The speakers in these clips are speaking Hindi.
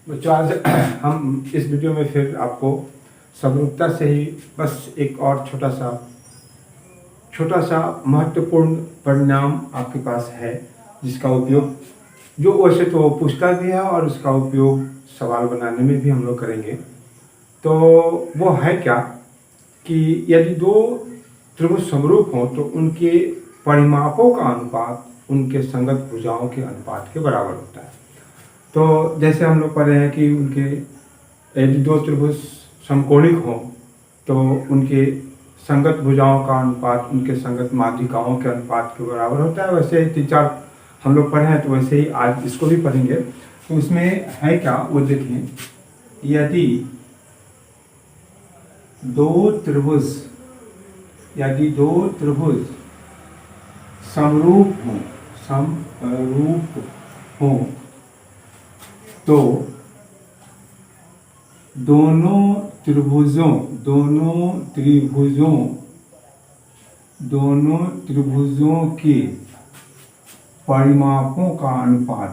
बच्चों आज हम इस वीडियो में फिर आपको समरूपता से ही बस एक और छोटा सा महत्वपूर्ण परिणाम आपके पास है जिसका उपयोग जो वैसे तो पूछता भी है और उसका उपयोग सवाल बनाने में भी हम लोग करेंगे। तो वो है क्या कि यदि दो त्रिभुज समरूप हों तो उनके परिमापों का अनुपात उनके संगत भुजाओं के अनुपात के बराबर होता है। तो जैसे हम लोग पढ़ रहे हैं कि उनके यदि दो त्रिभुज समकोणिक हों तो उनके संगत भुजाओं का अनुपात उनके संगत माध्यिकाओं के अनुपात के बराबर होता है। वैसे 3-4 हम लोग पढ़े हैं तो वैसे ही आज इसको भी पढ़ेंगे। तो उसमें है क्या वो देखें, यदि दो त्रिभुज समरूप हों तो दोनों त्रिभुजों के परिमापों का अनुपात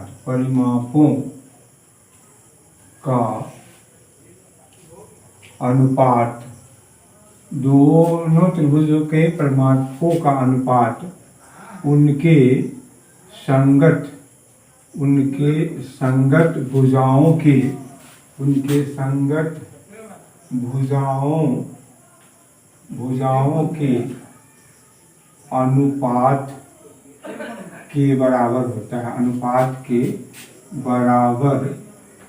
दोनों त्रिभुजों के परिमापों का अनुपात उनके संगत भुजाओं के अनुपात के बराबर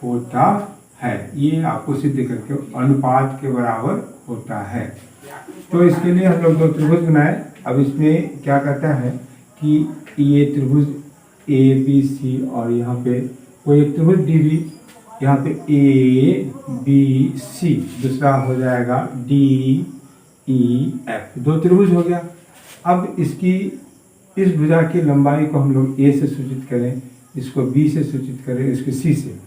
होता है। ये आपको सिद्ध करके अनुपात के बराबर होता है। तो इसके लिए हम लोग दो त्रिभुज बनाए। अब इसमें क्या कहता है कि ये त्रिभुज ए बी सी और यहाँ पे कोई एक त्रिभुज डी बी, यहाँ पे ए बी सी, दूसरा हो जाएगा डी ई एफ, दो त्रिभुज हो गया। अब इस भुजा की लंबाई को हम लोग ए से सूचित करें, इसको बी से सूचित करें, इसको सी से,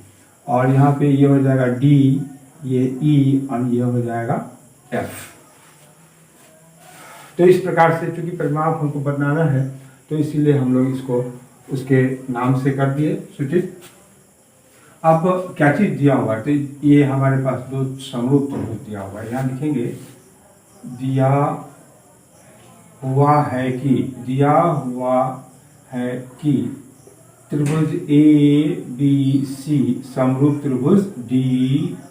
और यहाँ पे ये हो जाएगा डी, ये ई और ये हो जाएगा एफ। तो इस प्रकार से चूंकि परिमाप हमको बनाना है तो इसीलिए हम लोग इसको उसके नाम से कर दिए सूचित। अब क्या चीज दिया हुआ है, तो ये हमारे पास दो समरूप त्रिभुज दिया हुआ है। यहाँ लिखेंगे दिया हुआ है कि त्रिभुज ए बी सी समरूप त्रिभुज डी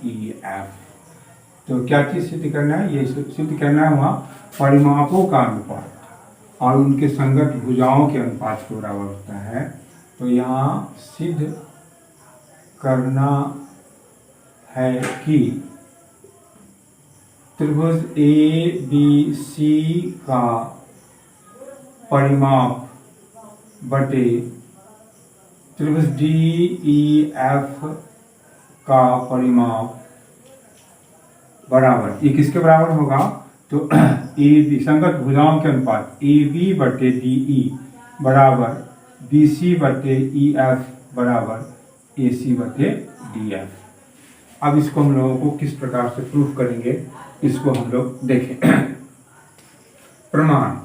ई एफ। तो क्या चीज सिद्ध करना है, ये सिद्ध करना है वहाँ परिमापों का अनुपात और उनके संगत भुजाओं के अनुपात के बराबर होता है। तो यहाँ सिद्ध करना है कि त्रिभुज ए बी सी का परिमाप बटे त्रिभुज डी ई एफ का परिमाप बराबर, ये किसके बराबर होगा, तो ए बी संगत भुजाओं के अनुपात ए बी बटे डी ई बराबर बी सी बटे ई एफ बराबर ए सी बटे डी एफ। अब इसको हम लोगों को किस प्रकार से प्रूफ करेंगे इसको हम लोग देखें। प्रमाण,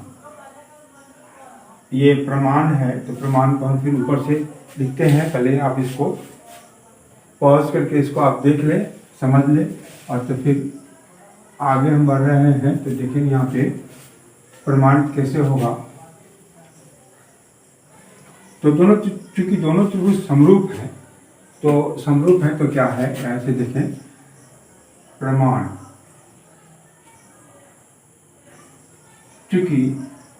ये प्रमाण है तो प्रमाण को हम फिर ऊपर से लिखते हैं। पहले आप इसको पॉज करके इसको आप देख लें, समझ लें, और तो फिर आगे हम बढ़ रहे हैं तो देखेंगे यहाँ पे प्रमाणित कैसे होगा। तो चूंकि दोनों त्रिभुज समरूप हैं तो क्या है, ऐसे देखें प्रमाण, चूंकि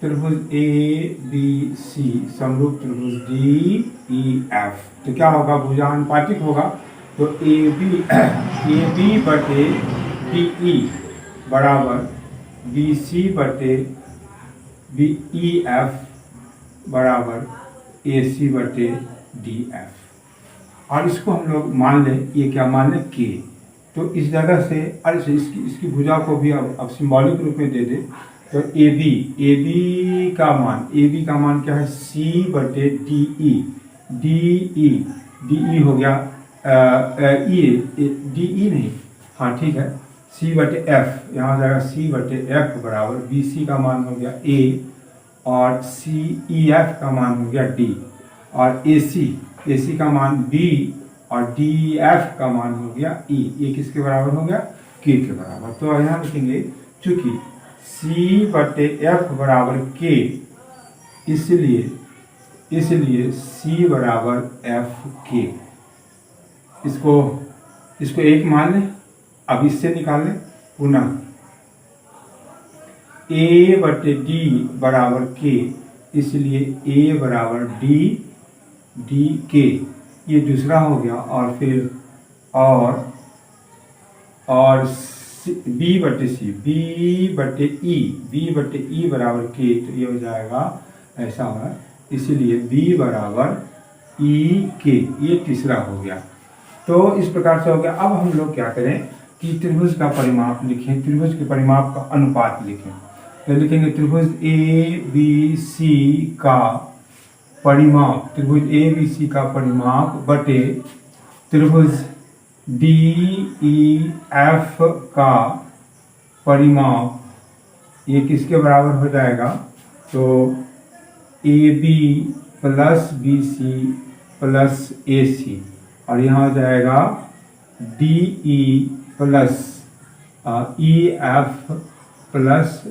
त्रिभुज ए बी सी समरूप त्रिभुज डी ई एफ, तो क्या होगा, भुजा अनुपातिक होगा। तो ए बी बटे डी ई बराबर बी सी बटे बी ई एफ बराबर ए सी बटे डी एफ। और इसको हम लोग मान लें, ये क्या मान लें, के। तो इस जगह से अरे इसकी भुजा को भी अब सिंबॉलिक रूप में दे दे। तो ए बी का मान क्या है, सी बटे डी ई हो गया, डी ई नहीं, हाँ ठीक है, सी बटे एफ, यहाँ हो जाएगा सी बटे एफ बराबर बी सी का मान हो गया ए और सी ई एफ का मान हो गया डी, और ए सी का मान बी और डी एफ का मान हो गया ई। ये किसके बराबर हो गया? के के बराबर। तो यहाँ लिखेंगे चूंकि सी बटे एफ बराबर के, इसलिए सी बराबर एफ के। इसको एक मान लें, अब इससे निकाल लें पुनः ए बटे डी बराबर के, इसलिए ए बराबर डी के, ये दूसरा हो गया। और फिर और बी बटे सी, बी बटे ई बराबर के, तो ये हो जाएगा ऐसा होगा, इसलिए बी बराबर ई के, ये तीसरा हो गया। तो इस प्रकार से हो गया। अब हम लोग क्या करें कि त्रिभुज का परिमाप लिखें, त्रिभुज के परिमाप का अनुपात लिखें। तो लिखेंगे त्रिभुज ए बी सी का परिमाप, त्रिभुज ए बी सी का परिमाप बटे त्रिभुज डी ई एफ का परिमाप, ये किसके बराबर हो जाएगा? तो A B plus B C plus A C, और यहाँ हो जाएगा D E plus E F plus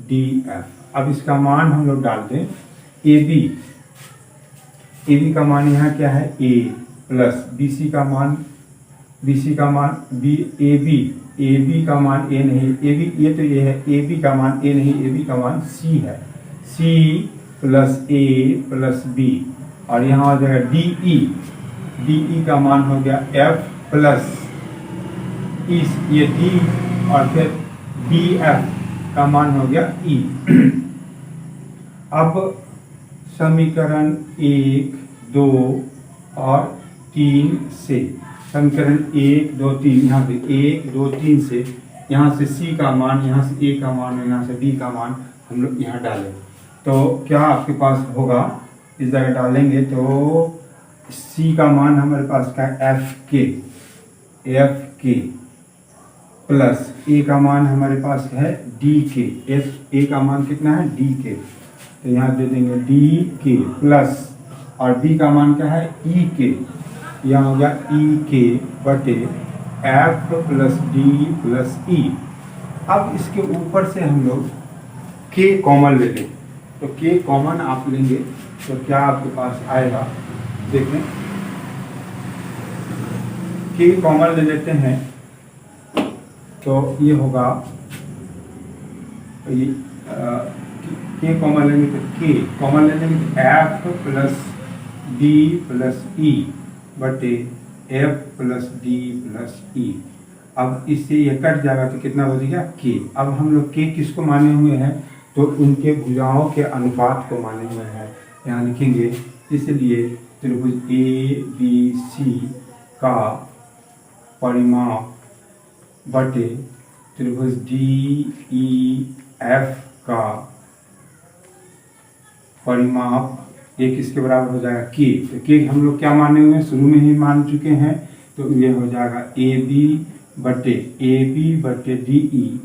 D F. अब इसका मान हम लोग डाल दें। ए बी का मान यहाँ क्या है? ए प्लस बी सी का मान बी, ए बी का मान ए नहीं, ए बी ये तो ये है, ए बी का मान ए नहीं, ए बी का मान सी है, सी प्लस ए प्लस बी, और यहाँ हो जाएगा डी ई का मान हो गया एफ प्लस ये डी, और फिर डी एफ का मान हो गया ई। अब समीकरण 1, 2 और 3 से, समीकरण 1, 2, 3, यहाँ से 1, 2, 3 से, यहाँ से सी का मान, यहाँ से ए का मान, यहाँ से बी का मान हम लोग यहाँ डालें, तो क्या आपके पास होगा? इस जगह डालेंगे तो सी का मान हमारे पास का एफ के प्लस ए का मान हमारे पास है डी के, ए का मान कितना है? डी के, तो यहाँ दे देंगे डी के प्लस, और बी का मान क्या है? ई के, यहाँ हो गया ई के बटे एफ प्लस डी प्लस ई। अब इसके ऊपर से हम लोग के कॉमन ले लें, तो के कॉमन आप लेंगे तो क्या आपके पास आएगा? देखें, के कॉमन ले लेते हैं तो ये होगा, ये के कॉमन लेंगे तो के कॉमन ले लेंगे तो एफ प्लस डी प्लस ई बटे एफ प्लस डी प्लस ई। अब इससे ये कट जाएगा तो कितना बचेगा? के। अब हम लोग के किसको माने हुए हैं? तो उनके भुजाओं के अनुपात को माने हुए हैं, यहाँ लिखेंगे। इसलिए त्रिभुज ए बी सी का परिमाप बटे त्रिभुज डी ई एफ का परिमाप, ये किसके बराबर हो जाएगा? के। तो के हम लोग क्या माने हुए हैं? शुरू में ही मान चुके हैं, तो ये हो जाएगा ए बी बटे डी ई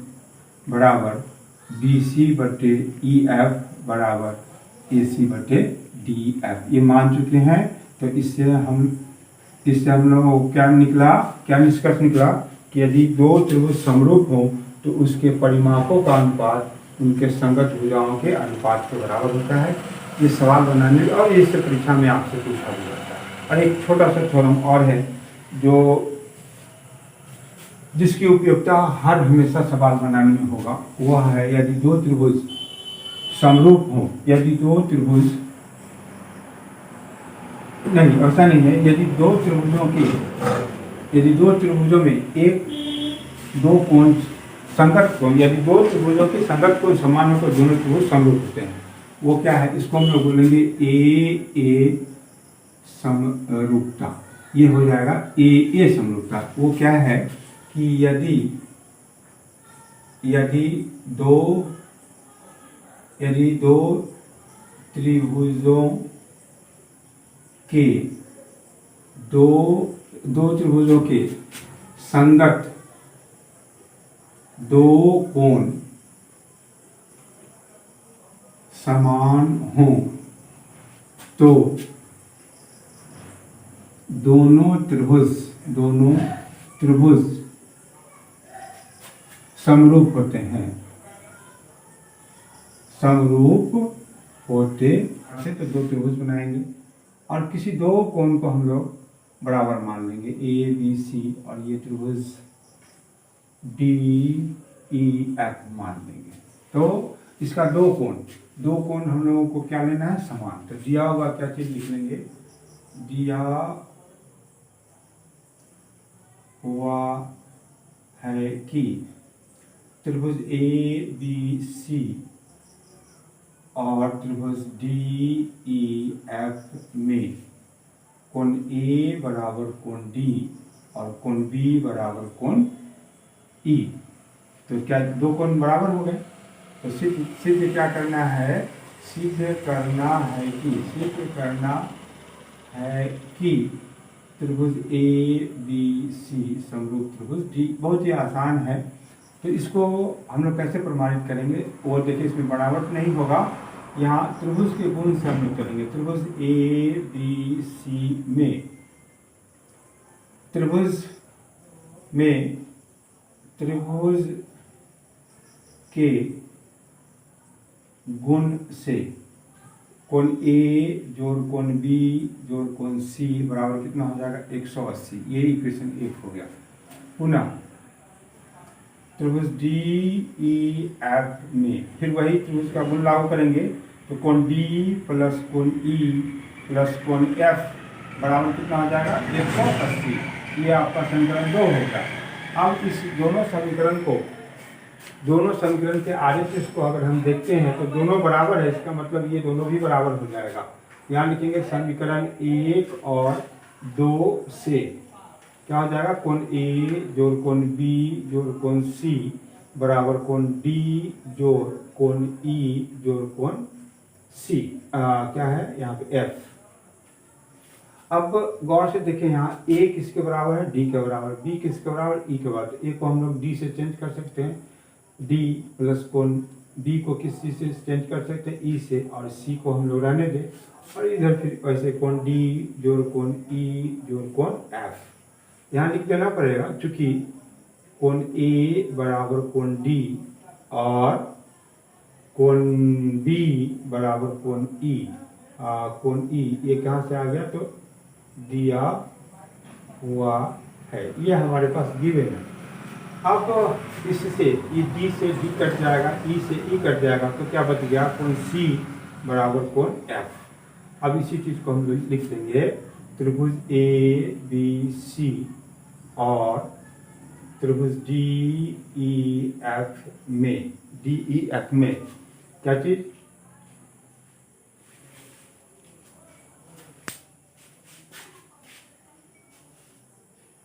बराबर बी सी बटे ई एफ बराबर ए सी बटे डी एफ, ये मान चुके हैं। तो इससे हम लोग क्या निष्कर्ष निकला कि यदि दो त्रिभुज समरूप हो तो उसके परिमापों का अनुपात उनके संगत भुजाओं के अनुपात के बराबर होता है। ये सवाल बनाने और इससे परीक्षा में आपसे पूछा भी जाता है। और एक छोटा सा थ्योरम और है जिसकी उपयोगिता हर हमेशा सवाल बनाने में होगा, वह है यदि दो त्रिभुज समरूप हो, यदि दो त्रिभुज नहीं, ऐसा नहीं है, यदि दो त्रिभुजों में एक दो कोण संगत कोण, यदि दो त्रिभुजों के संगत कोण समान हो तो दोनों त्रिभुज समरूप होते हैं। वो क्या है? इसको हम लोग बोलेंगे ए समरूपता। ये हो जाएगा ए समरूपता। वो क्या है कि यदि दो त्रिभुजों के संगत दो कोण समान हो तो दोनों त्रिभुज समरूप होते हैं, समरूप होते हैं तो दो त्रिभुज बनाएंगे और किसी दो कोण को हम लोग बराबर मान लेंगे, ए बी सी, और ये त्रिभुज डी ई एफ मान लेंगे। तो इसका दो कोण हम लोगों को क्या लेना है, समान। तो दिया हुआ क्या चीज लिख लेंगे, दिया हुआ है कि त्रिभुज ए बी सी और त्रिभुज डी ई एफ में कोण ए बराबर कोण डी और कोण बी बराबर कोण ई। तो क्या दो कोण बराबर हो गए? तो सिद्ध क्या करना है, सिद्ध करना है कि त्रिभुज ए बी सी समरूप त्रिभुज डी। बहुत ही आसान है। तो इसको हम लोग कैसे प्रमाणित करेंगे, वो देखिए, इसमें बराबर नहीं होगा, यहाँ त्रिभुज के गुण से हम लोग करेंगे। त्रिभुज ए बी सी में त्रिभुज के गुण से कोण ए जोड़ कोण बी जोड़ कोण सी बराबर कितना हो जाएगा, 180। ये इक्वेशन 1 हो गया। पुनः त्रिभुज डी ई एफ में फिर वही त्रिभुज का गुण लागू करेंगे, तो कोण बी प्लस कोण ई प्लस कोण एफ बराबर कितना हो जाएगा, 180। ये आपका समीकरण 2 हो गया। अब इस दोनों समीकरण के आरएचएस को अगर हम देखते हैं तो दोनों बराबर है, इसका मतलब ये दोनों भी बराबर हो जाएगा। यहाँ लिखेंगे समीकरण 1 और 2 से क्या हो जाएगा, कोण ए जोड़ कोण बी जोड़ कोण सी बराबर कोण डी जोड़ कोण ई जोड़ कोण सी क्या है यहाँ पे एफ। अब गौर से देखें, यहाँ ए किसके बराबर है, डी के बराबर, बी किसके बराबर, ई के बराबर। ए को हम लोग डी से चेंज कर सकते हैं, डी प्लस कोण बी को किस चीज से चेंज कर सकते हैं, ई से, और सी को हम लोग रहने दें। और इधर फिर वैसे कोण डी जोड़ कोण ई जोड़ कोण एफ यहाँ लिख देना पड़ेगा, चूंकि कोण ए बराबर कोण डी और कोण बी बराबर कोण ई ये कहाँ से आ गया, तो दिया हुआ है, ये हमारे पास गिवन है। अब इससे ये डी से डी कट जाएगा, ई से ई कट जाएगा, तो क्या बच गया, कोण सी बराबर कोण एफ। अब इसी चीज को हम लिख देंगे, त्रिभुज ए बी सी और त्रिभुज डी ई एफ में क्या चीज,